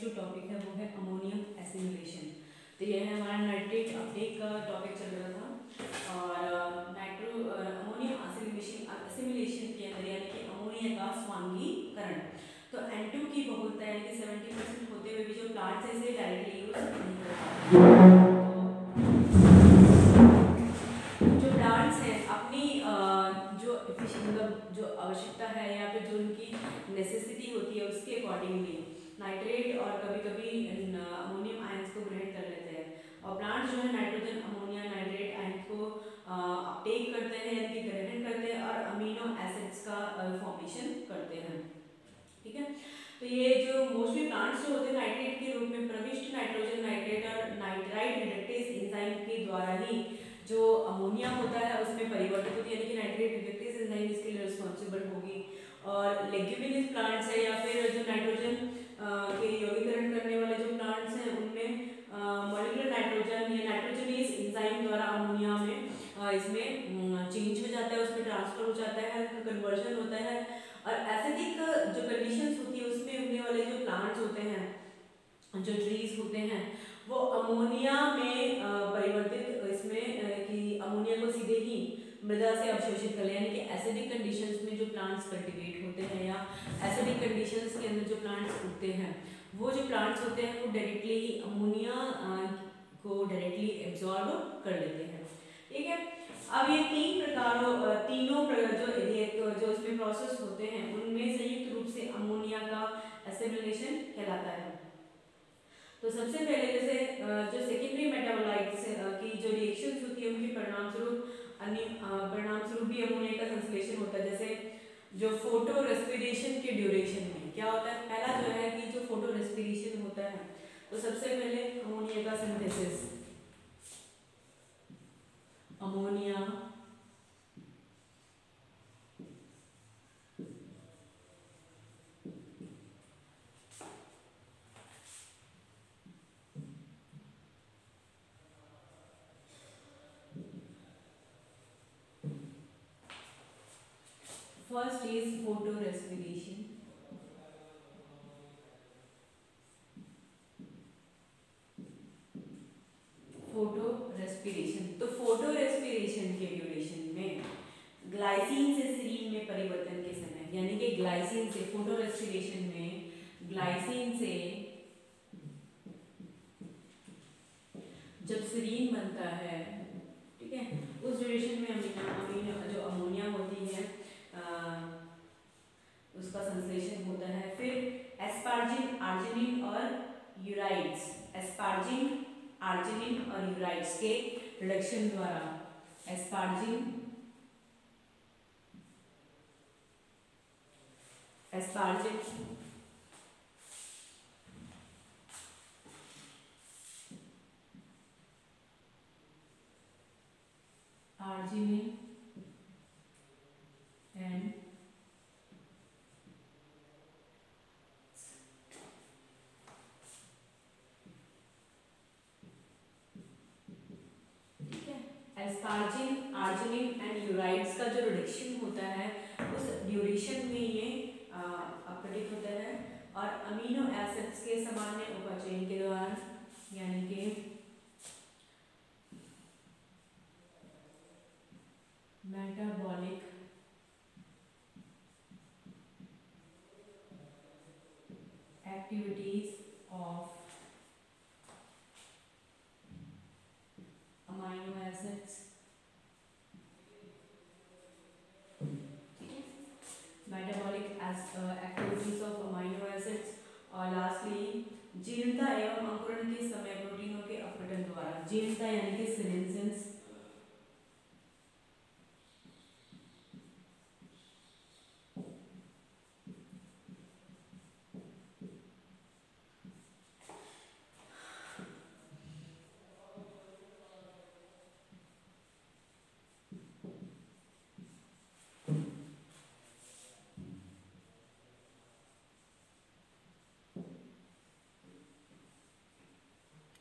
जो टॉपिक है वो है अमोनियम एसिमिलेशन। तो यह है हमारा नाइट्रेट अपटेक का टॉपिक चल रहा था और अमोनियम एसिमिलेशन के अंदर यानी कि अमोनिया का स्वांगीकरण। तो N2 की बहुलता यानी कि 70% होते हुए भी जो प्लांट्स इसे डायरेक्टली यूज नहीं कर पाते। जो प्लांट्स हैं अपनी जो मतलब जो आवश्यकता है या फिर जो उनकी नेसेसिटी होती है उसके अकॉर्डिंगली नाइट्रेट और कभी कभी अमोनियम आयंस को ग्रहण कर लेते हैं और प्लांट्स जो है नाइट्रोजन अमोनिया नाइट्रेट आयंस को अपटेक करते हैं यानी कि ग्रहण करते हैं और अमीनो एसिड्स का फॉर्मेशन करते हैं। ठीक है, तो ये जो मोस्टली प्लांट्स जो होते हैं नाइट्रेट के रूप में प्रविष्ट नाइट्रोजन नाइट्रेट और नाइट्राइट रिडक्टेज एंजाइम के द्वारा ही जो अमोनिया होता है उसमें परिवर्तित होती है यानी कि नाइट्रेट रिडक्टेज एंजाइम इसके लिए रिस्पॉन्सिबल होगी। और लेग्यूमिनस प्लांट्स है या फिर जो नाइट्रोजन के यौगिकरण करने वाले जो प्लांट्स हैं उनमें मॉलिक्यूलर नाइट्रोजन या नाइट्रोजनेज एंजाइम द्वारा अमोनिया में इसमें चेंज हो जाता है, उसमें ट्रांसफर हो जाता है, कन्वर्जन होता है और एसिडिक जो कंडीशंस होती है उसमें उगने वाले जो प्लांट्स होते हैं जो ट्रीज होते हैं वो अमोनिया में परिवर्तित इसमें कि अमोनिया को सीधे ही मृदा से अवशोषित कर ले यानी कि एसिडिक कंडीशंस में जो प्लांट्स कल्टीवेट होते हैं या एसिडिक कंडीशंस के अंदर जो प्लांट्स उगते हैं वो जो प्लांट्स होते हैं वो डायरेक्टली ही अमोनिया को डायरेक्टली एब्जॉर्ब कर लेते हैं। ठीक है, अब ये तीनों जो इसमें प्रोसेस होते हैं उनमें संयुक्त रूप से अमोनिया का एसिमिलेशन कहलाता है। तो सबसे पहले जैसे जो सेकेंडरी मेटाबोलाइट्स की जो रिएक्शंस होती है उनके परिणाम स्वरूप भी अमोनिया का संश्लेषण होता है। जैसे जो फोटो रेस्पिरेशन के ड्यूरेशन में क्या होता है, पहला जो है कि जो फोटो रेस्पिरेशन होता है तो सबसे पहले अमोनिया का synthesis, ammonia first is photo respiration, photo respiration. तो फोटो रेस्पिरेशन के ड्यूरेशन में ग्लाइसिन से सीरीन में परिवर्तन के समय यानी कि ग्लाइसिन से फोटो रेस्पिरेशन में ग्लाइसिन से जब सीरीन बनता है, ठीक है, उस ड्यूरेशन में जो अमोनिया होती है उसका संश्लेषण होता है। फिर एस्पार्जिन आर्जिनिन और यूराइड्स, एस्पार्जिन आर्जिनिन और यूराइड्स के रिडक्शन द्वारा asparagine arginine and asparagine arginine and यूराइड्स का जो रिडक्शन होता है उस ड्यूरेशन में ये अपघटित होता है और अमीनो एसिड्स के सामान्य उपचयन के दौरान यानी कि metabolic activities of amino acids, metabolic activities of amino acids और लास्टली जीर्णता एवं अंकुरण के समय प्रोटीनों के अपघटन द्वारा, जीर्णता यानी कि सीनेंसेंस,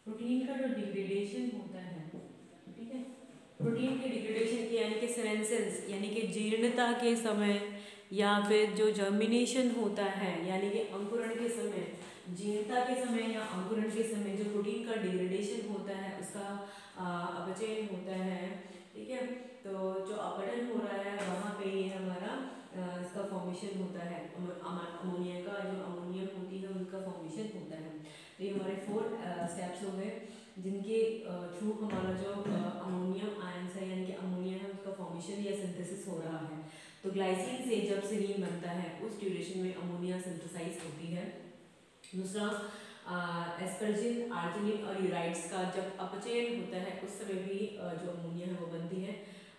प्रोटीन का जो डिग्रेडेशन होता है, ठीक है, प्रोटीन के डिग्रेडेशन की यानी कि सेनेंसेंस यानी कि जीर्णता के समय या फिर जो जर्मिनेशन होता है यानी कि अंकुरण के समय जीर्णता के समय या अंकुरण के समय जो प्रोटीन का डिग्रेडेशन होता है उसका अपचयन होता है, ठीक है। तो जो अपघटन हो रहा है वहाँ पे ये हमारा इसका फॉर्मेशन होता है, अमोनिया का जो अमोनियम होती है उनका फॉर्मेशन होता है। तो ये हमारे 4 स्टेप्स हो गए जिनके थ्रू हमारा जो अमोनियम आयंस है यानी कि अमोनिया है उसका फॉर्मेशन या सिंथेसिस हो रहा है। तो ग्लाइसिन से जब सेरीन बनता है उस ड्यूरेशन में अमोनिया सिंथेसाइज होती है। दूसरा एस्पर्जिन, आर्जिनिन और यूराइड्स का जब अपचयन होता है उस समय भी जो अमोनिया है वो बनती है।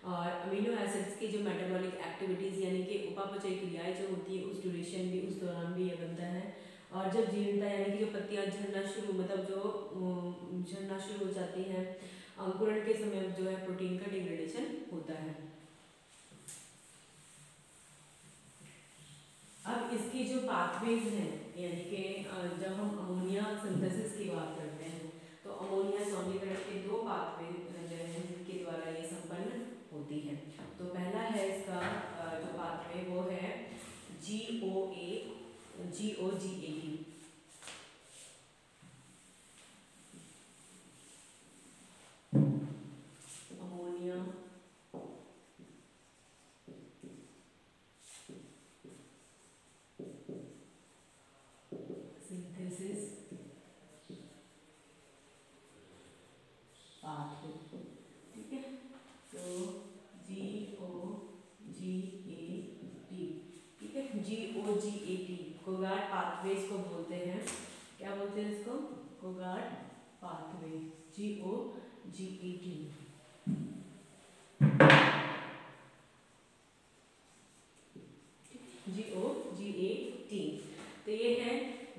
और अमीनो एसिड्स की जो मेटाबॉलिक एक्टिविटीज़ यानी कि उपापचय क्रियाएं जो होती है उस ड्यूरेशन भी उस दौरान भी ये बनता है। और जब जीर्णता यानी कि जो पत्तियां झड़ना शुरू मतलब जो झड़ना शुरू हो जाती हैं अंकुरण के समय जो है प्रोटीन का डिग्रेडेशन होता है। अब इसकी जो पाथवेज हैं यानी कि जब हम अमोनिया सिंथेसिस की बात करते हैं तो अमोनिया सौम्यीकरण के 2 पाथवे हैं जिनके द्वारा ये संपन्न होती है। तो पहला है इसका जो पाथवे वो है GOGAT। अमोनिया सिंथेसिस पाथवे, ठीक है। तो GOGAT, ठीक है। GOGAT कोगाट पाथवेज को बोलते हैं। क्या बोलते हैं इसको? कोगाट पाथवे, GOGAT। GOGAT। तो ये है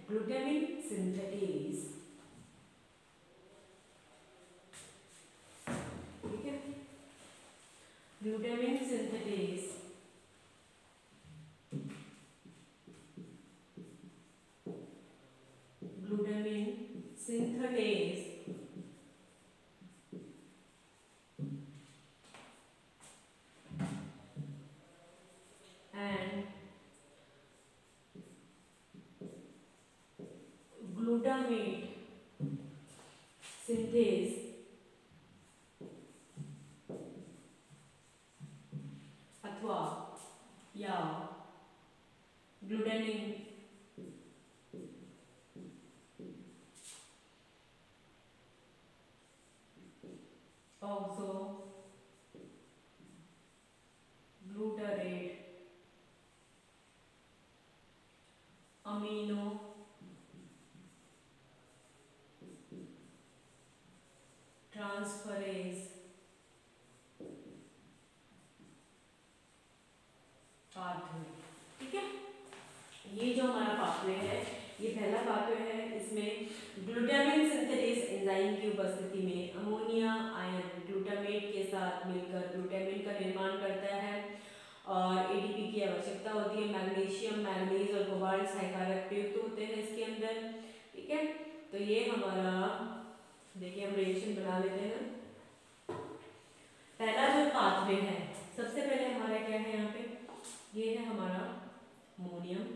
ग्लूटामिन सिंथेटेज, ठीक है। Glutamine synthetase and glutamate synthase अथवा या glutamine also glutarate amino transferase pathway, ठीक है। ये जो हमारा पाथवे है ये पहला पाथवे है। इसमें ग्लूटामिन सिंथेटेज एंजाइम की उपस्थिति में अमोनिया आयन ग्लूटामेट के साथ मिलकर ग्लूटामिन का निर्माण करता है और एडीपी की आवश्यकता होती है। मैग्नीशियम, मैंगनीज और कोबाल्ट सहायक प्रयुक्त होते हैं इसके अंदर, ठीक है। तो ये हमारा देखिए हम रिएक्शन बना लेते हैं। पहला जो पाथवे है सबसे पहले हमारा क्या है यहाँ पे, ये है हमारा अमोनियम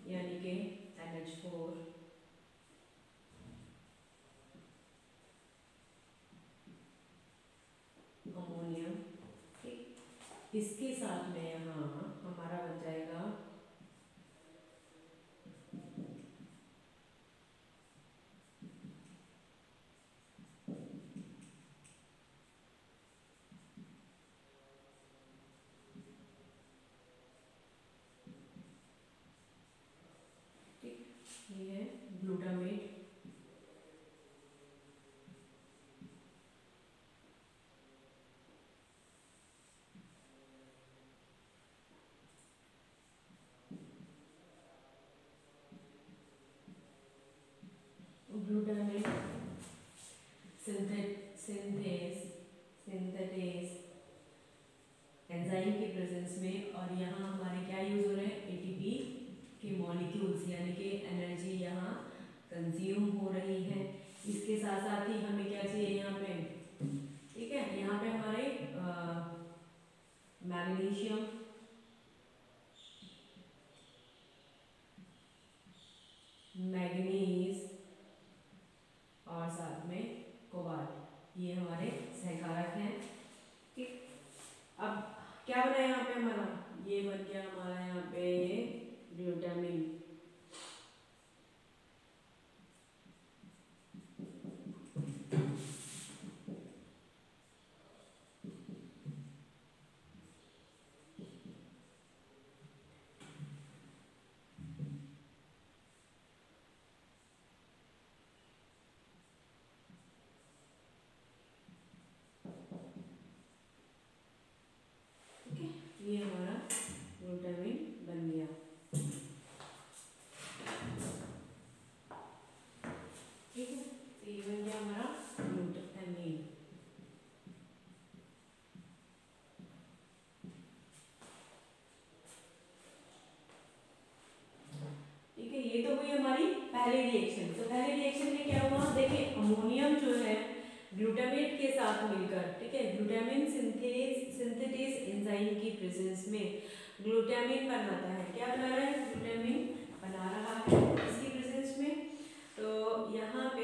यानी कि NH4 अमोनियम, ठीक। इसके साथ में यहाँ हमारा बन जाएगा ये है ग्लूटामेट, ग्लूटामेट सिंथेटेज एंजाइम के प्रेजेंस में। और यहाँ हमारे क्या यूज हो रहे हैं, एटीपी के मॉलिक्यूल्स यानी कि एनर्जी यहाँ कंज्यूम हो रही है। इसके साथ साथ ही हमें क्या चाहिए यहाँ पे, ठीक है। यहाँ पे हमारे मैग्नीशियम क्या बना यहाँ पे हमारा, ये बन गया हमारा यहाँ पे ग्लूटामिन। ये हमारा ग्लूटामिन बन गया। ठीक है, तो ये बन गया हमारा ग्लूटामिन। ठीक है, ये तो हुई हमारी पहली रिएक्शन। तो पहले रिएक्शन में क्या हुआ, देखिए अमोनियम जो है ग्लूटामेट के साथ मिलकर, ठीक है, ग्लूटामिन सिंथेटेज एंजाइम की प्रेजेंस में ग्लूटामिन बनाता है। क्या बना रहा है, ग्लूटामिन बना रहा है इसकी प्रेजेंस में। तो यहाँ पे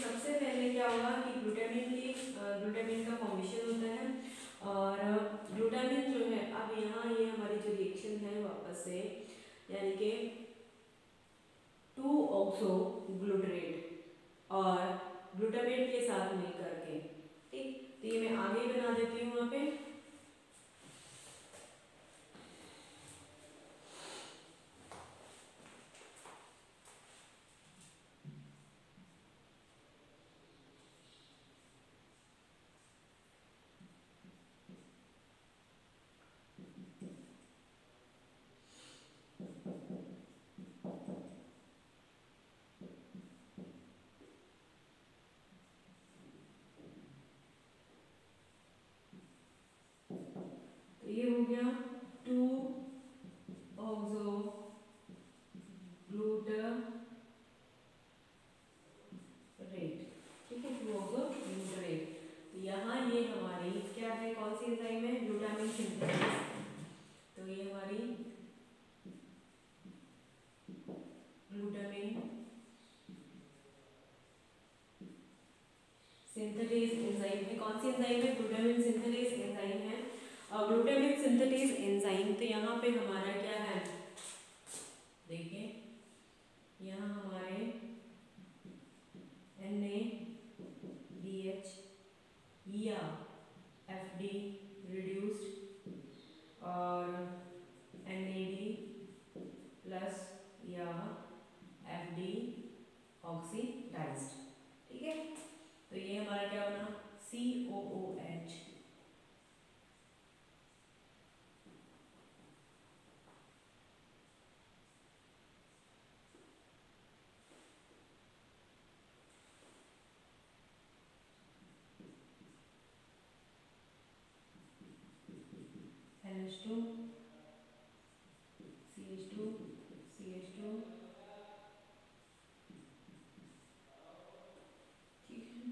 सबसे पहले क्या होगा कि ग्लूटामिन का फॉर्मेशन होता है, और ग्लूटामिन जो है, अब यहाँ ये हमारी जो रिएक्शन है वापस से, यानी कि 2-ऑक्सो ग्लूटरेट और ग्लूटामेट के साथ मिलकर के, ठीक। तो ये मैं आगे बना देती हूँ वहाँ पे। तो ये हो गया 2-ऑक्सो ग्लूटरेट, ठीक है, 2-ऑक्सो ग्लूटरेट। तो यहाँ ये हमारी क्या है, कौन सी एंजाइम है, ग्लूटामिन सिंथेटेज। तो ये हमारी ग्लूटामिन सिंथेटेज एंजाइम है। कौन सी एंजाइम है, ग्लूटामिन सिंथेटेज एंजाइम है। और ग्लूटामिन सिंथेटेज एंजाइम, तो यहाँ पे हमारा क्या है, देखिए यहाँ हमारे NADH या FD रिड्यूस्ड और NAD प्लस या FD ऑक्सीडाइज्ड, ठीक है। तो ये हमारा क्या बना, COOH। NH2 CH2 CH2, ठीक है।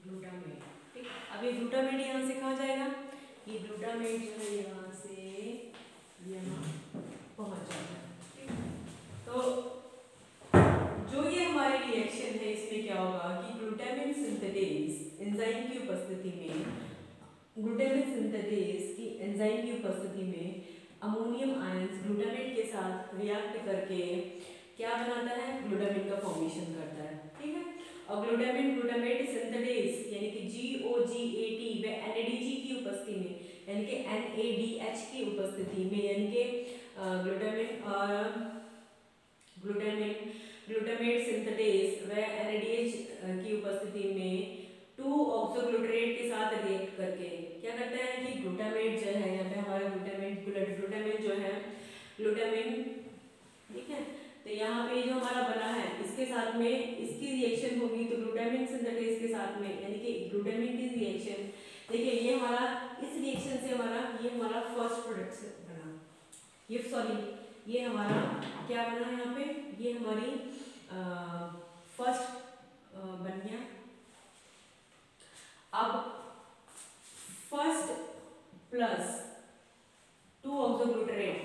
ग्लूटामेट, ठीक। अब ये ग्लूटामेट यहाँ से कहाँ जाएगा, ये ग्लूटामेट जो है यहाँ से यहाँ पहुँच जाएगा, ठीक। तो जो ये हमारी रिएक्शन है, इसमें क्या होगा कि ग्लूटामिन सिंथेटेज एंजाइम की उपस्थिति में, ग्लूटामिन सिंथेटेज की एंजाइम की उपस्थिति में अमोनियम आयंस ग्लूटामेट के साथ रिएक्ट करके क्या बनाता है, ग्लूटामिन का फॉर्मेशन करता है, ठीक है। और ग्लूटामेट सिंथेटेज यानी कि GOGAT व NADG की उपस्थिति में, यानी कि NADH की उपस्थिति में, यानी कि ग्लूटामेट सिंथेटेज व NADH की उपस्थिति में 2-ऑक्सो ग्लूटरेट के साथ रिएक्ट करके क्या करता है कि ग्लूटामेट जो है, यहाँ पे हमारा ग्लूटामिन जो है, ग्लूटामिन, ठीक है। तो यहाँ पे जो हमारा बना है, इसके साथ में इसकी रिएक्शन होगी, तो ग्लूटामिन सिंथेटेज के साथ में, यानी कि ग्लूटामिन की रिएक्शन, देखिए ये हमारा इस रिएक्शन से हमारा ये हमारा फर्स्ट प्रोडक्ट से बना, ये सॉरी ये हमारा क्या बना यहाँ पे, ये हमारी फर्स्ट बन गया। अब फर्स्ट प्लस 2-ऑक्सोग्लूटारेट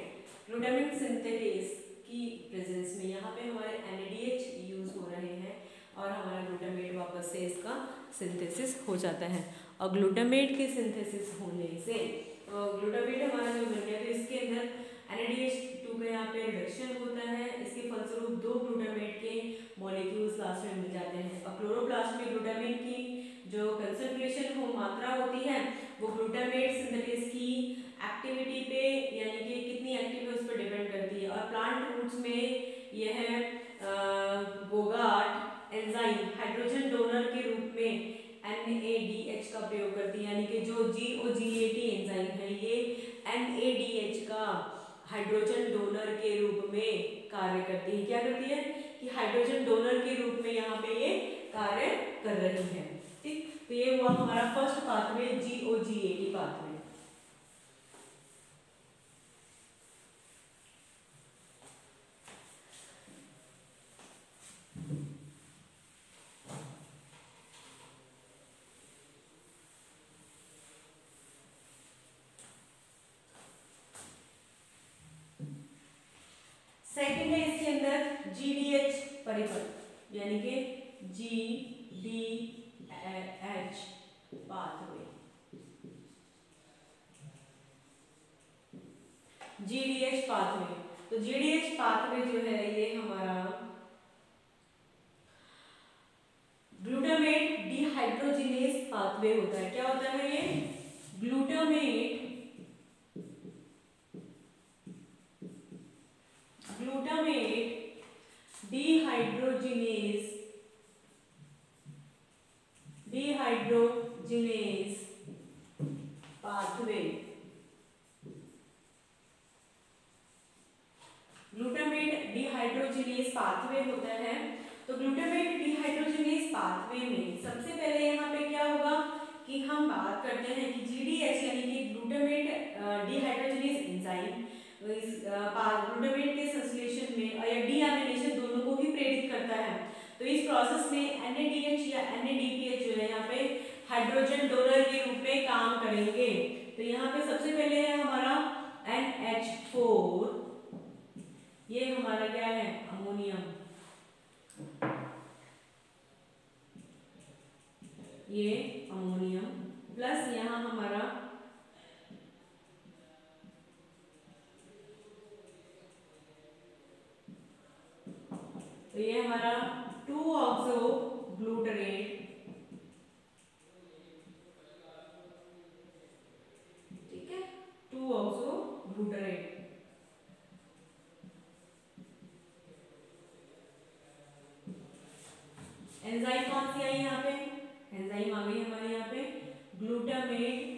ग्लूटामिन सिंथेटेज की प्रेजेंस में यहाँ पे हमारे NADH यूज हो रहे हैं और हमारा ग्लूटामेट वापस से इसका सिंथेसिस हो जाता है। और ग्लूटामेट के सिंथेसिस होने से ग्लूटामेट हमारा जो बन गया तो इसके अंदर NADH2 का यहाँ पे रिडक्शन होता है, इसके फलस्वरूप 2 ग्लूटामेट के मॉलिक्यूल्स लास्ट में मिल जाते हैं। और क्लोरोप्लास्ट में ग्लूटामिन की जो कंसंट्रेशन हो मात्रा होती है वो ग्लूटामेट सिंथेसिस की एक्टिविटी पे यानी कि कितनी एक्टिव है उस पर डिपेंड करती है। और प्लांट रूट्स में यह बोगार्ट एंजाइम हाइड्रोजन डोनर के रूप में NADH का प्रयोग करती है, यानी कि जो GOGAT एंजाइम है ये NADH का हाइड्रोजन डोनर के रूप में कार्य करती है। क्या करती है कि हाइड्रोजन डोनर के रूप में यहाँ पे ये कार्य कर रही है। ठीक, तो ये हुआ हमारा first pathway GOGAT pathway. Second है इसके अंदर GDH परिपथ यानी कि GDH पाथवे। GDH पाथवे, तो GDH पाथवे जो है ये हमारा ग्लूटामेट डिहाइड्रोजिनेज पाथवे होता है। क्या होता है ये glutamate dehydrogenase pathway. Glutamate dehydrogenase pathway होता है। तो ग्लूटामेट डिहाइड्रोजिनेज पाथवे में सबसे पहले यहाँ पे क्या होगा कि हम बात करते हैं कि GDH यानी कि ग्लूटामेट डिहाइड्रोजिनेज एंजाइम इस ग्लूटामेट के संश्लेषण में या डीएमिनेशन दोनों को ही प्रेरित करता है। तो इस प्रोसेस में NADH या NADPH जो है यहाँ पे हाइड्रोजन डोनर के रूप में काम करेंगे। तो यहाँ पे सबसे पहले है हमारा NH4, ये हमारा क्या है अमोनियम, ये अमोनियम प्लस यहाँ हमारा तो ये हमारा 2-ऑक्सोग्लूटारेट, ठीक है 2-ऑक्सोग्लूटारेट। एंजाइम कौन सी आई यहाँ पे, एंजाइम आ गई हमारे यहाँ पे ग्लूटामेट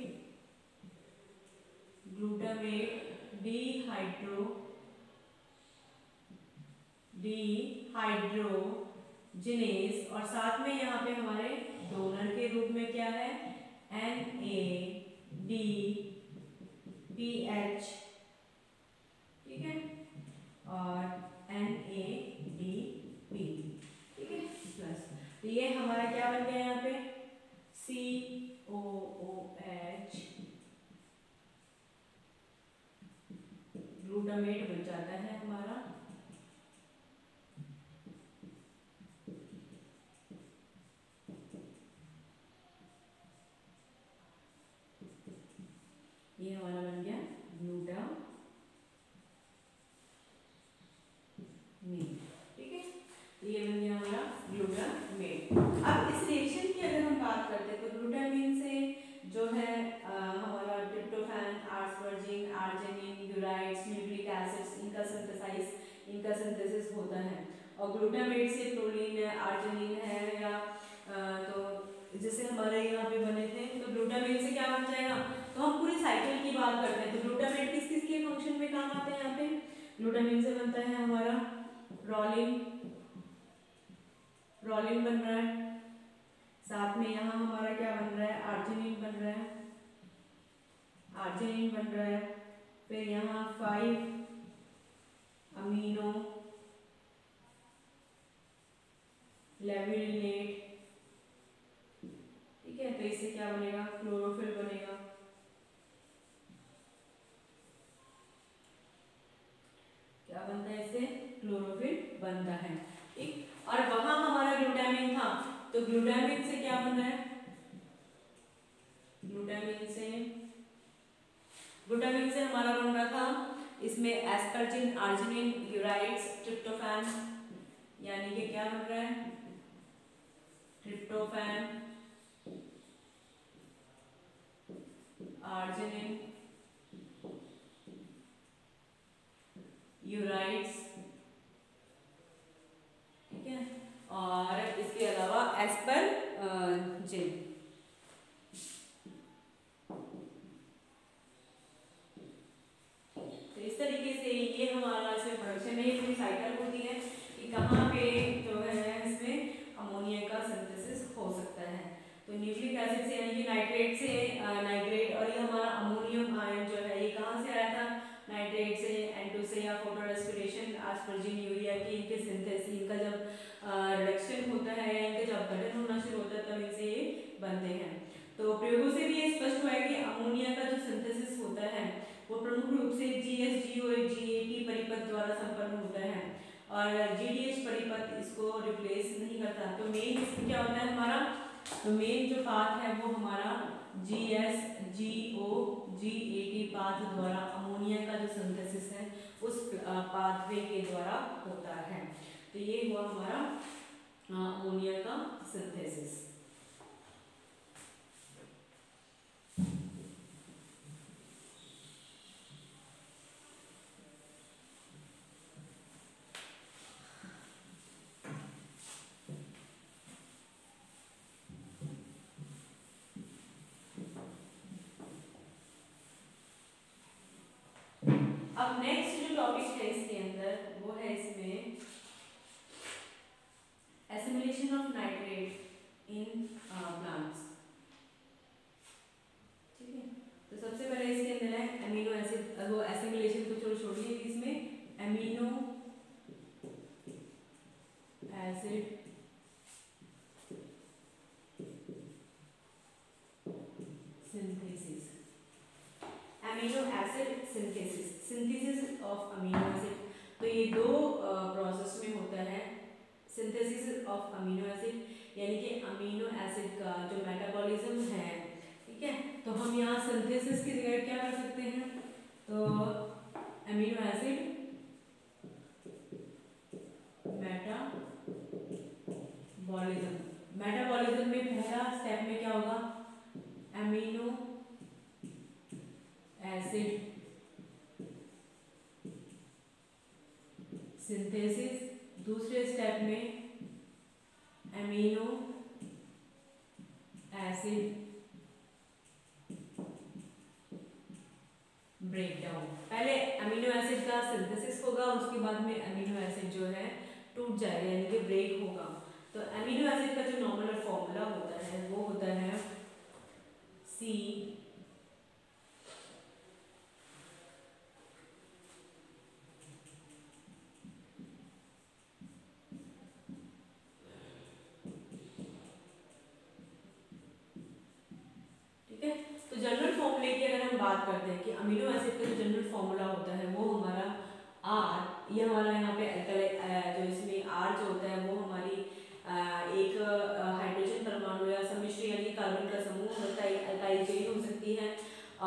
डिहाइड्रोजिनेज और साथ में यहाँ पे हमारे डोनर के रूप में क्या है NADPH, ठीक है और NADP, ठीक है प्लस। तो ये हमारा क्या बन गया यहाँ पे COOH ग्लूटामेट बन जाता है हमारा। ये हमारा बन गया ग्लूटामेट, ठीक है ये बन गया हमारा ग्लूटामेट। अब इस रिएक्शन की अगर हम बात करते हैं तो ग्लूटामिन से जो है हमारा tryptophan, asparagine, arginine, ureides, nucleic acids इनका सिंथेसिस होता है। और ग्लूटामेट से प्रोलीन है, आर्जिनिन है या तो जैसे हमारे यहाँ पे बने थे तो ग्लूटामेट से क्या बन जाएगा। तो हम पूरी साइकिल की बात करते हैं तो ग्लूटामेट किस किस के फंक्शन में काम आते हैं यहाँ पे। ग्लूटामिन से बनता है हमारा रोलिन बन रहा है, साथ में यहाँ हमारा क्या बन रहा है आर्जिनिन बन रहा है, आर्जिनिन बन रहा है, फिर यहाँ 5 अमीनो लेविलिनेट, ठीक है। तो इससे क्या बनेगा, क्लोरोफिल बनेगा। क्या बनता है इससे, क्लोरोफिल बनता है, ठीक। और वहां हमारा ग्लूटामिन था, तो ग्लूटामिन से क्या बन रहा है, ग्लूटामिन से हमारा बन रहा था इसमें एस्पर्जिन, आर्जिनिन, यूराइड्स, ट्रिप्टोफैन, यानी कि क्या बन रहा है, ट्रिप्टोफैन, आर्जिनिन, यूराइड्स, ठीक है। और इसके अलावा एस्पर्जिन। तो इस तरीके से ये हमारा इसमें प्रोडक्शन में पूरी साइकिल होती है कि कहाँ पे जो है इसमें अमोनिया का सिंथेसिस हो सकता है। तो न्यूक्लिक एसिड से यानी कि नाइट्रेट से नाइट्रेट, और ये हमारा अमोनियम आयन जो है ये कहाँ से आया था, नाइट्रेट से, N2 से, या फोटो रेस्पिरेशन, एस्पर्जिन, यूरिया की इनके सिंथेसिस, इनका जब रिडक्शन होता है या इनका जब गठन होना शुरू होता है तब इनसे ये बनते हैं। तो प्रयोगों से भी ये स्पष्ट हुआ है कि अमोनिया का जो सिंथेसिस होता है वो प्रमुख रूप से GS-GOH GAT परिपथ द्वारा संपन्न होता है, और GDH परिपथ इसको रिप्लेस नहीं करता। तो मेन इसमें क्या होता है हमारा, तो मेन जो पाथ है वो हमारा GS-GO-GAT पाथ द्वारा अमोनिया का जो सिंथेसिस है उस पाथवे के द्वारा होता है। तो ये हुआ हमारा अमोनिया का सिंथेसिस। अब नेक्स्ट जो टॉपिक है इसके अंदर वो है इसमें assimilation of nitrate in plants, ठीक है। तो सबसे पहले इसके अंदर है अमीनो एसिड, वो एसिमिलेशन को छोड़िए, इसमें amino acid synthesis, amino acid synthesis of amino acid. तो ये दो प्रोसेस में होता है सिंथेसिस ऑफ अमीनो एसिड, यानी कि अमीनो एसिड का जो मेटाबॉलिज्म है, ठीक है। तो हम यहाँ सिंथेसिस की जगह क्या कर सकते हैं, तो अमीनो एसिड मेटाबॉलिज्म में पहला स्टेप में क्या होगा, अमीनो एसिड सिंथेसिस, दूसरे स्टेप में अमीनो एसिड ब्रेकडाउन। पहले अमीनो एसिड का सिंथेसिस होगा, उसके बाद में अमीनो एसिड जो है टूट जाएगा यानी कि ब्रेक होगा। तो अमीनो एसिड का जो नॉर्मल फॉर्मूला होता है वो होता है C तो जनरल फॉर्मूले की अगर हम बात करते हैं कि अमीनो एसिड का जो जनरल फॉर्मूला होता है वो हमारा R, ये हमारा यहाँ पे जो इसमें R जो होता है वो हमारी एक हाइड्रोजन परमाणु या सम्मिश्र यानी कार्बन का समूह होता है, अल्काइल चेन हो सकती है,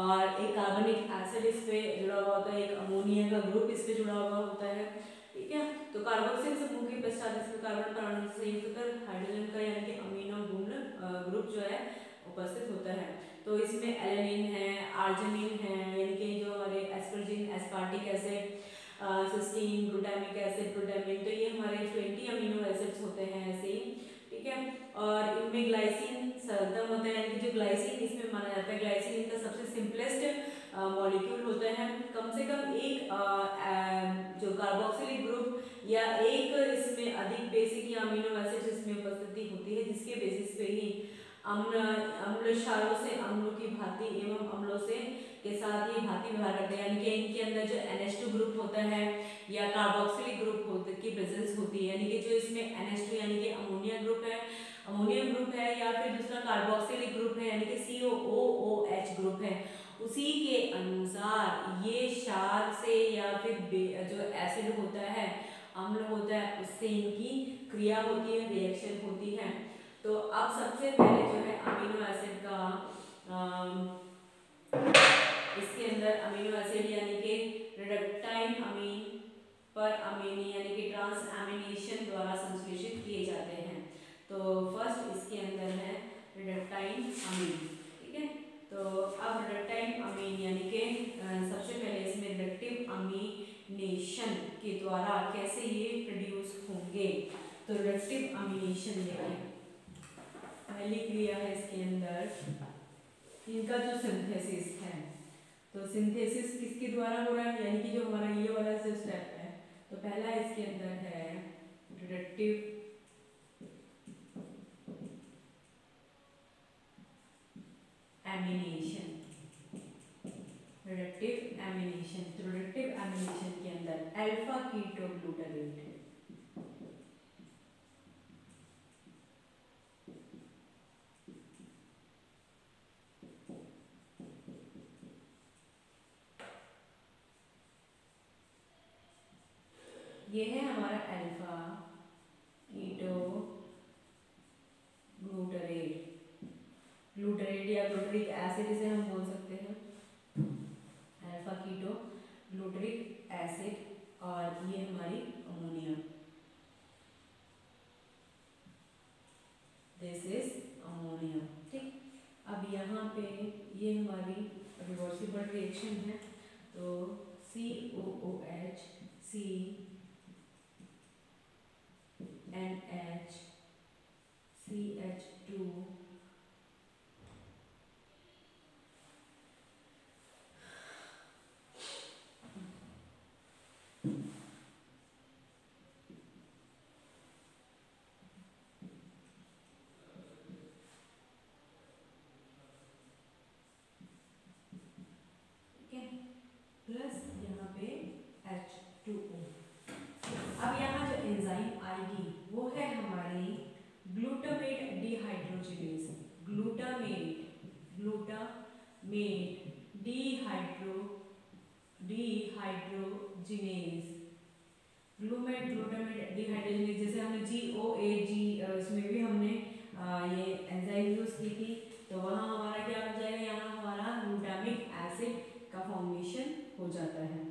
और एक कार्बनिक एसिड इस पे जुड़ा हुआ होता है, एक अमोनिया का ग्रुप इस पे जुड़ा हुआ होता है, ठीक है। तो कार्बोक्सिल समूह के पश्चात इसमें कार्बन परमाणु से संयुक्त कर हाइड्रोजन का यानी कि अमीनो ग्रुप जो है उपस्थित होता है। तो इसमें एलेनिन है, आर्जिनिन है, यानी कि जो हमारे asparagine, aspartic acid, cysteine, glutamic acid, glutamine, तो ये हमारे 20 अमीनो एसिड्स होते हैं ऐसे ही, ठीक है। और इनमें ग्लाइसिन सरलतम होता है, यानी कि जो ग्लाइसिन इसमें माना जाता है, ग्लाइसिन इनका सबसे सिंपलेस्ट मॉलिक्यूल होता है। कम से कम एक जो कार्बोक्सिलिक ग्रुप या एक इसमें अधिक बेसिक या अमीनो एसिड इसमें उपस्थिति होती है, जिसके बेसिस पे ही अम्ल क्षारों से अम्लों की भांति एवं अम्लों से के साथ ये भांति व्यवहार करते हैं, यानी कि इनके अंदर जो NH2 ग्रुप होता है या कार्बोक्सिलिक ग्रुप होता की प्रेजेंस होती है, यानी कि जो इसमें NH2 यानी कि अमोनियम ग्रुप है या फिर दूसरा कार्बोक्सिलिक ग्रुप है यानी कि COOH ग्रुप है, उसी के अनुसार ये क्षार से या फिर जो एसिड होता है, अम्ल होता है, उससे इनकी क्रिया होती है, रिएक्शन होती है। तो अब सबसे पहले जो है अमीनो एसिड का इसके अंदर अमीनो एसिड यानी कि रिडक्टाइल अमीन पर अमीनी यानी कि ट्रांसएमिनेशन द्वारा संश्लेषित किए जाते हैं। तो फर्स्ट इसके अंदर है रिडक्टाइल अमीन, ठीक है। तो अब रिडक्टाइल अमीन यानी कि सबसे पहले इसमें रिडक्टिव अमीनेशन के द्वारा कैसे ये प्रोड्यूस होंगे। तो रिडक्टिव अमीनेशन देखिए पहली क्रिया है इसके अंदर इनका जो सिंथेसिस है, तो सिंथेसिस किसके द्वारा हो रहा है, यानी कि जो हमारा ये वाला जो स्टेप है, तो पहला इसके अंदर है रिडक्टिव एमिनेशन। रिडक्टिव एमिनेशन, तो रिडक्टिव एमिनेशन के अंदर अल्फा कीटो ग्लूटारेट ये है हमारा अल्फा कीटो ग्लूटारेट या ग्लूटरिक एसिड इसे हम बोल सकते हैं, अल्फा कीटो ग्लूटरिक एसिड, और ये हमारी अमोनिया, दिस इज अमोनिया, ठीक। अब यहाँ पे ये हमारी रिवर्सिबल रिएक्शन है, तो COOH NH CH2 प्लस यहाँ पे H2O। अब यहाँ जो एंजाइम आएगी वो है हमारी ग्लूटामेट डिहाइड्रोजिनेज, ग्लूटामेट डिहाइड्रोजिनेज, जैसे हमने GOAG इसमें भी हमने ये एंजाइम यूज की थी, तो वहाँ हमारा क्या हो जाएगा, यहाँ हमारा ग्लूटामिक एसिड का फॉर्मेशन हो जाता है।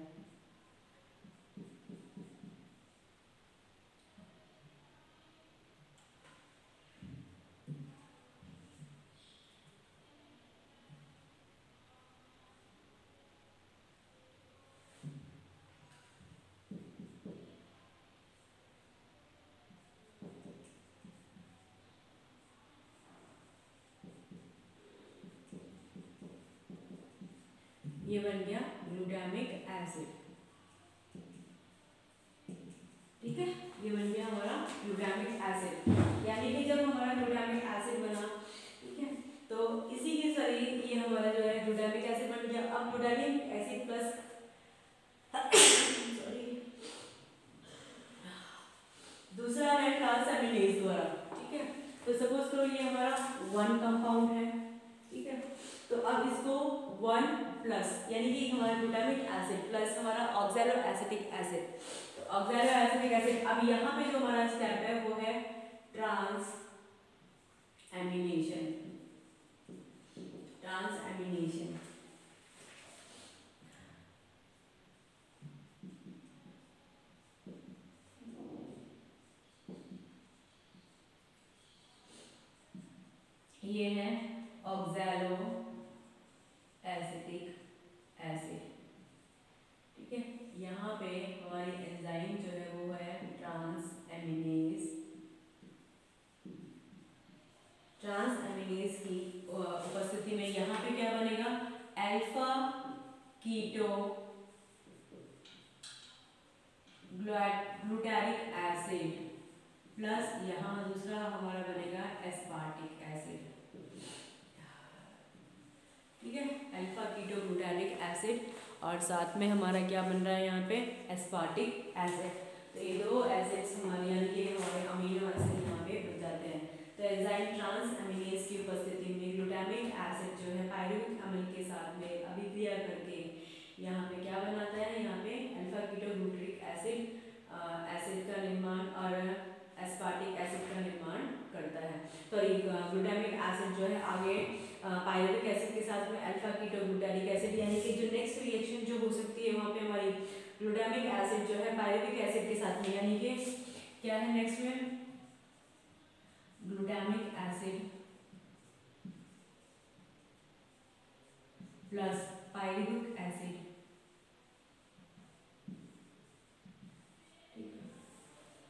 ये बन गया ग्लूटामिक एसिड, ठीक है, ये बन गया हमारा ग्लूटामिक एसिड। यानी कि जब हमारा ग्लूटामिक एसिड बना, ठीक है, तो इसी के शरीर ये हमारा जो है ग्लूटामिक एसिड बन गया। अब ग्लूटामिक एसिड प्लस सॉरी दूसरा है ट्रांसएमिनेज द्वारा, ठीक है। तो सपोज करो ये हमारा 1 कंपाउंड है, ठीक है, तो अब इसको 1 प्लस यानी कि हमारा ग्लूटामिक एसिड प्लस हमारा ऑक्सैलो एसिटिक एसिड, तो ऑक्सैलो एसिटिक एसिड, अब यहाँ पे जो हमारा स्टेप है वो है ट्रांस एमिनेशन। ये है ऑक्सैलो एसिटिक एसिड, ठीक है। यहाँ पे हमारी एंजाइम जो है वो है ट्रांसएमिनेज की उपस्थिति में यहाँ पे क्या बनेगा, alpha keto glutaric acid plus यहाँ दूसरा हमारा बनेगा एस्पार्टिक एसिड, ठीक है, अल्फा कीटोग्लूटारिक एसिड, और साथ में हमारा क्या बन रहा है यहाँ पे, एस्पार्टिक एसिड। तो ये दो एसिड्स हमारे यानी कि हमारे अमीनो एसिड यहाँ पे बन जाते हैं। तो एंजाइम ट्रांस एमिनेज की उपस्थिति में ग्लूटामिक एसिड जो है पायरुविक अम्ल के साथ में अभिक्रिया करके यहाँ पे क्या बनाता है, यहाँ पे अल्फा कीटोग्लूटारिक एसिड एसिड का निर्माण और एस्पार्टिक एसिड का निर्माण करता है। तो ग्लूटामिक एसिड जो है आगे पायरुविक एसिड के साथ में अल्फा कीटोग्लूटारिक एसिड, यानी कि जो नेक्स्ट रिएक्शन जो हो सकती है वहाँ पे हमारी ग्लूटामिक एसिड जो है पायरुविक एसिड के साथ में, यानी कि क्या है नेक्स्ट में, glutamic acid plus pyruvic acid,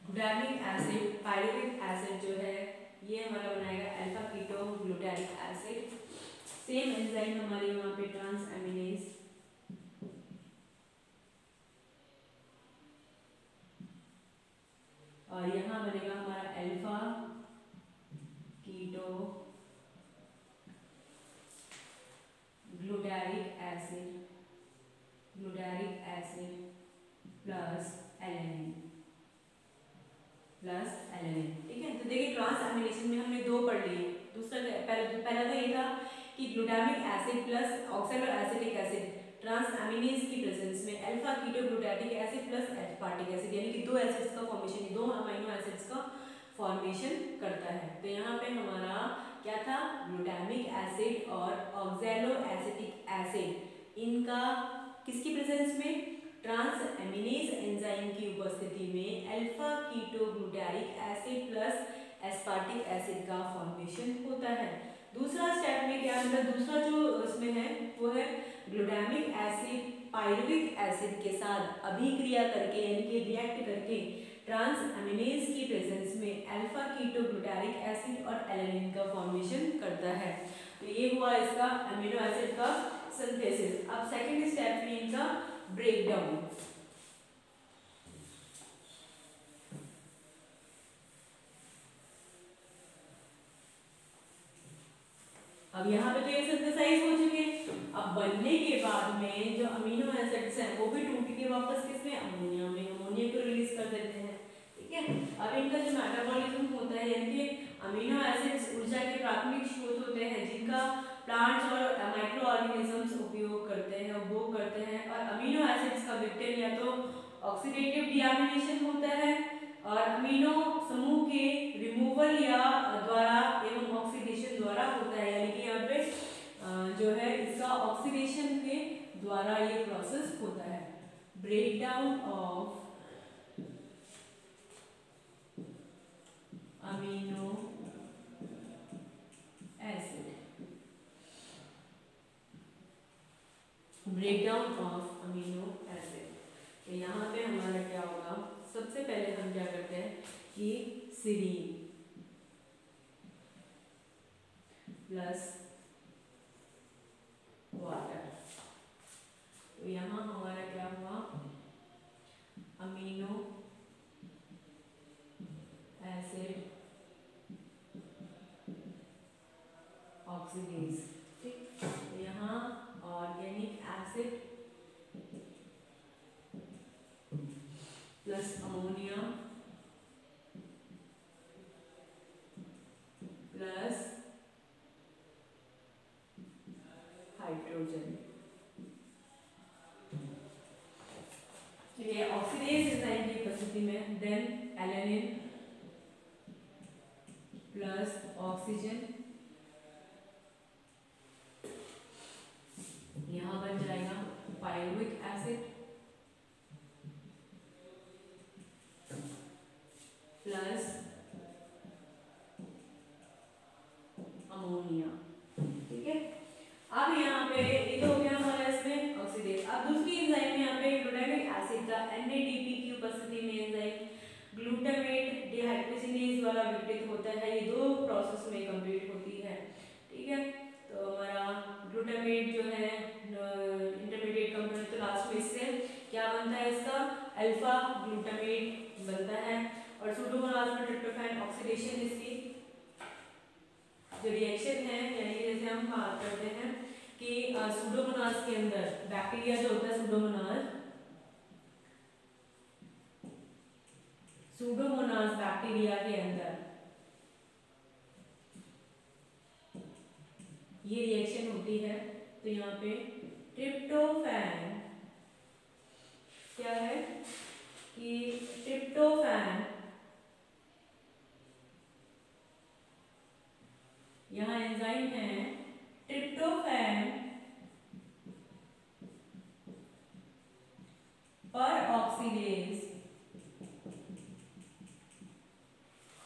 glutamic acid pyruvic acid जो है ये हमारा बनाएगा alpha ketoglutaric acid. Same enzyme हमारी वहाँ पे ट्रांस एमिनेज, और यहाँ बनेगा हमारा alpha keto glutaric acid plus alanine, ठीक है। तो देखिए ट्रांस एमिनेशन में हमने दो पढ़ लिए। दूसरा पहला तो ये था कि glutamic acid plus oxaloacetic acid transaminase की प्रेजेंस में alpha ketoglutaric acid plus aspartic acid, यानी कि दो एसिड्स का फॉर्मेशन, दो अमीनो एसिड्स का फॉर्मेशन करता है। तो यहाँ पे हमारा क्या था, ग्लूटामिक एसिड और ऑक्सैलो एसिटिक एसिड, इनका किसकी प्रेजेंस में, ट्रांस एमिनेज एंजाइम की उपस्थिति में alpha ketoglutaric acid plus aspartic acid का फॉर्मेशन होता है। दूसरा स्टेप में क्या, मतलब दूसरा जो इसमें है वो है ग्लूटामिक एसिड पायरुविक एसिड के साथ अभिक्रिया करके, यानी कि रिएक्ट करके ट्रांस एमिनेज की प्रेजेंस में अल्फा कीटोग्लूटारिक एसिड और एलेनिन का फॉर्मेशन करता है। तो ये हुआ इसका अमीनो एसिड का सिंथेसिस। अब सेकंड स्टेप में इनका ब्रेकडाउन। अब यहाँ पे तो ये सिंथेसाइज हो चुके हैं। अब बनने के बाद में जो अमीनो एसिड्स हैं वो भी टूट के वापस किसमें, अमोनिया में, अमोनिया को रिलीज कर देते हैं। ठीक है, अब इनका जो मेटाबॉलिज्म होता है, यानी कि अमीनो एसिड्स ऊर्जा के प्राथमिक स्रोत होते हैं जिनका प्लांट्स और माइक्रो ऑर्गेनिजम्स उपयोग करते हैं, उपभोग करते हैं। और अमीनो एसिड्स का विघटन या तो ऑक्सीडेटिव डीएमिनेशन होता है और अमीनो समूह के रिमूवल या द्वारा एवं ऑक्सीडेशन द्वारा होता है, यानी कि यहाँ पे जो है इसका ऑक्सीडेशन के द्वारा ये प्रोसेस होता है। Breakdown of amino acid, breakdown of amino acid. तो यहाँ पे हमारा क्या होगा, सबसे पहले हम क्या करते हैं कि सीरीन प्लस वाटर, तो यहाँ हमारा क्या हुआ, अमीनो एसिड ऑक्सीडेज। ठीक, तो यहाँ organic acid plus ammonia plus hydrogen. ये ऑक्सीडेज एंजाइम की उपस्थिति में देन एलेनिन प्लस ऑक्सीजन, यहाँ बन जाएगा पायरुविक एसिड प्लस अमोनिया। ठीक है, अब यहाँ पे ये तो हो गया हमारा इसमें ऑक्सीडेज। अब दूसरी एंजाइम में यहाँ पे ग्लूटामिक एसिड का NADP की उपस्थिति में एंजाइम ग्लूटामेट डिहाइड्रोजिनेज द्वारा विघटित होता है। ये दो प्रोसेस में कंप्लीट होती है। ठीक है, तो हमारा ग्लूटामेट जो है इंटरमीडिएट कंपोनेंट, तो लास्ट में इससे क्या बनता है, इसका अल्फा ग्लूटामेट बनता है। और सूडोमोनास में ट्रिप्टोफैन ऑक्सीडेशन इसकी जो रिएक्शन है, यानी कि जैसे हम बात करते हैं कि सूडोमोनास के अंदर बैक्टीरिया जो होता है सूडोमोनास बैक्टीरिया के अंदर ये रिएक्शन होती है। तो यहाँ पे ट्रिप्टोफैन क्या है कि ट्रिप्टोफैन यहाँ एंजाइम है ट्रिप्टोफैन पर ऑक्सीडेज।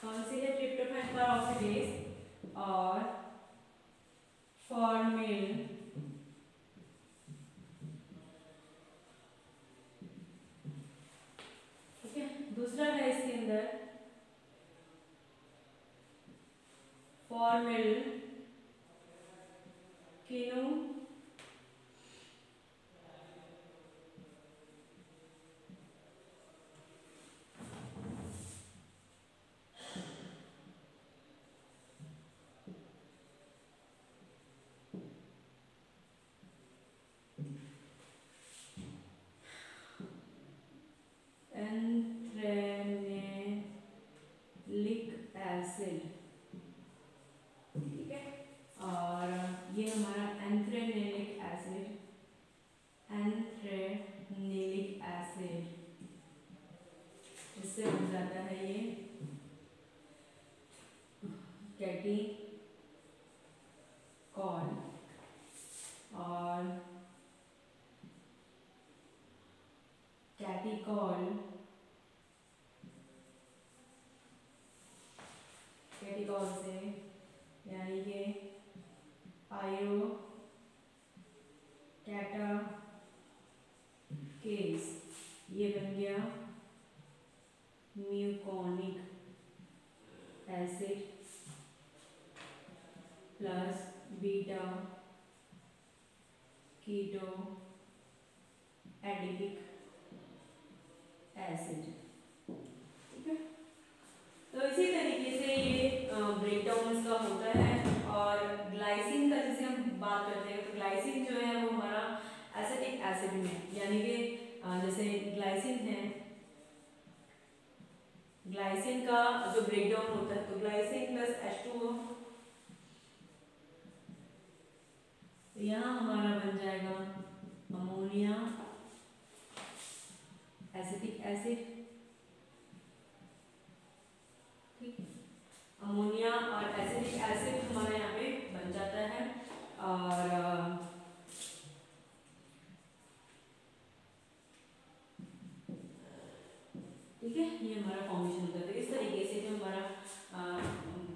कौन सी है? ट्रिप्टोफैन पर ऑक्सीडेज और फॉर्मिल ठीक है। दूसरा है इसके अंदर फॉर्मिल किनो एंथ्रेनेलिक एसिड ठीक है। और ये हमारा एंथ्रेनेलिक एसिड इससे बन जाता है ये कैटिकॉल और कैटिकॉल से यानी कि पायरो कैटाकेस ये बन गया muconic acid plus beta keto adipic acid ठीक है। तो इसी तरीके से ये ब्रेकडाउन इसका होता है। और ग्लाइसिन का जैसे हम बात करते हैं तो ग्लाइसिन जो है वो हमारा एसिटिक एसिड में यानी कि जैसे ग्लाइसिन का जो ब्रेकडाउन होता है तो ग्लाइसिन प्लस H2O तो यहाँ हमारा बन जाएगा अमोनिया एसिटिक एसिड ठीक। अमोनिया और एसिटिक एसिड हमारा यहाँ पे बन जाता है। और ठीक है ये हमारा फॉर्मेशन होता है। तो इस तरीके से जो हमारा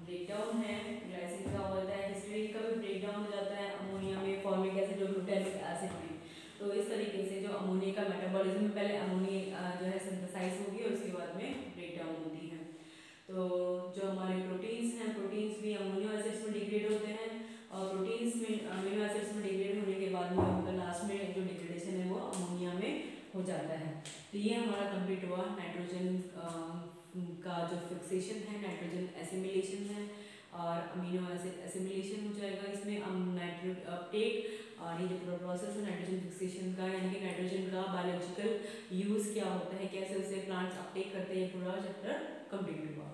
ब्रेकडाउन है ग्लाइसिन का होता है, हिस्टीडीन का भी ब्रेकडाउन हो जाता है अमोनिया में, फॉर्मिक एसिड और ग्लूटामिक एसिड में। तो इस तरीके से जो अमोनिया का मेटाबॉलिज्म में पहले अमोनिया जो है सिंथेसाइज होगी और उसके बाद में ब्रेकडाउन होती है। तो जो हमारे प्रोटीन्स हैं प्रोटीन्स भी अमोनियो एसिड्स में डिग्रेड होते हैं और प्रोटीन्स में अमीनो एसिड्स में डिग्रेड होने के बाद में उनका लास्ट में जो डिग्रेडेशन है वो अमोनिया में हो जाता है। तो ये हमारा कंप्लीट हुआ नाइट्रोजन का जो फिक्सेशन है, नाइट्रोजन एसिमिलेशन है और अमीनो एसिड एसिमिलेशन हो जाएगा। इसमें हम अपटेक और ये जो पूरा प्रोसेस है नाइट्रोजन फिक्सेशन का यानी कि नाइट्रोजन का बायोलॉजिकल यूज़ क्या होता है, कैसे उसे प्लांट्स अपटेक करते हैं, ये पूरा चैप्टर कंप्लीट हुआ।